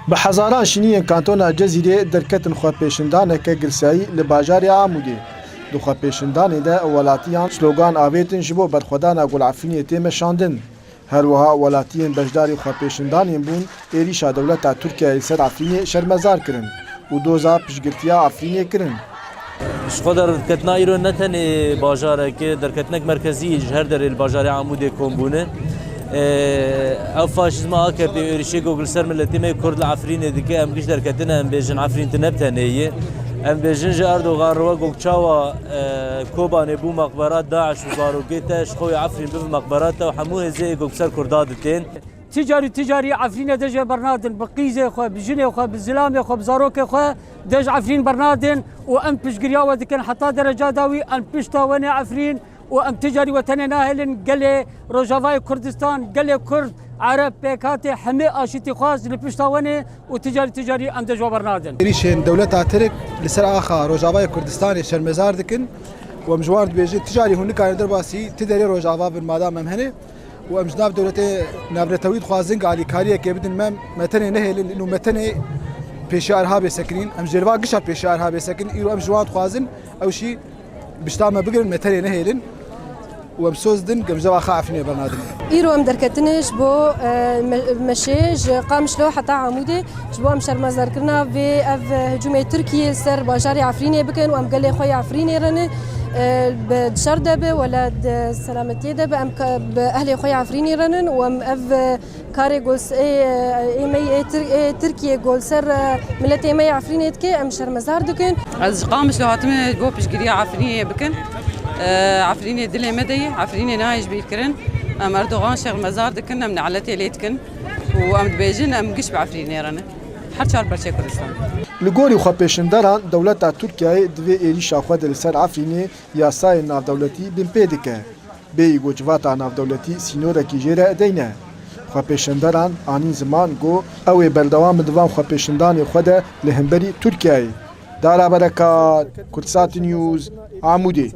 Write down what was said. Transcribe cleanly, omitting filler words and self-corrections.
بحزاران شینی کانتونا جزیره درکتن خو پیشندانه که گرسایی لباجاری عمودی دو خو پیشندانه ده ولاتیان سلوگان آویتن جبو برخودانا گلعفینی تیم شاندن هر وها ولاتیان بجداری خو پیشندانه بون ایریشا دولتا ترکیه سر عفینی شرمزار کرن و دوزا پشگرتیا عفینی کرن شخو درکتنا ایرو نتنی باجاره که درکتنک مرکزی هر در الباجاری عمودی کمبونه او فاشیزم آکرد ایریشی گوگل سر ملتی می کرد العفرینه دیگه ام گیش درکتنه ام بیجن عفرین تنبتنیه ام بیجن جا اردوغان روا گوگچاوا کوبانه بو مقبرات داعش و باروگیتش خوی عفرین بو مقبرات و هموه زی گوگ سر کردادتین تجاري عفرين دج برنادن بقيزه خو بجنه خو بالزلام خو بزاروك خو دج عفرين برنادن وام بشقريا ودكن حتى درجه داوي ان بشتا وانا عفرين وام تجاري وطن ناهل قال روجافاي كردستان قال كرد عرب بيكاتي حمي اشتي خاص لبشتا وانا وتجاري ام دج برنادن ريشن دولتها ترك لسر اخا روجافاي كردستان شرمزار دكن ومجوار بيجي تجاري هناك كان درباسي تدري روجافا بالمدام مهنه وامجناب دولتي نابرتويد خوازنق على كاريه كبدن مم متني نهل انه متني بيشارها بسكنين ام جلوا قشر بيشارها بسكن يرو ام جوان خوازن او شيء بشتام بقرن متني نهلن وبسوزدن قمجوا خافني بنادم ايرو ام دركتنش بو مشيج قامش له حتى عمودي جبو ام شرمزار كرنا في اف هجوم تركيا سر باجاري عفريني بكن وام قال لي خويا عفريني رن بدشر دبه ولا سلامتي دبه ام باهلي خويا عفريني رنن وام اف كاري جولس اي مي تركيا جول سر ملتي مي عفريني تكي ام شرمزار دكن از قامش له هاتمه بو بشقريا عفريني بكن عفريني دلي مدي عفريني نايج بيكرن ام اردوغان شغل مزار دكن من علتي ليتكن وام بيجن ام قش بعفريني رن هر چهار برچه کردستان لگوری خو پیشنداران دولت ترکیه دوی ایریشا خو دل سر عفرینی یاسای ناف دولتی بن پدیکه بی گوجواتا ناف دولتی سینور کی جره دینه خو پیشنداران آنی زمان گو او بردوام دوام خو پیشندان خو ده لهمبری ترکیه دارا برکات کردستان نیوز عمودی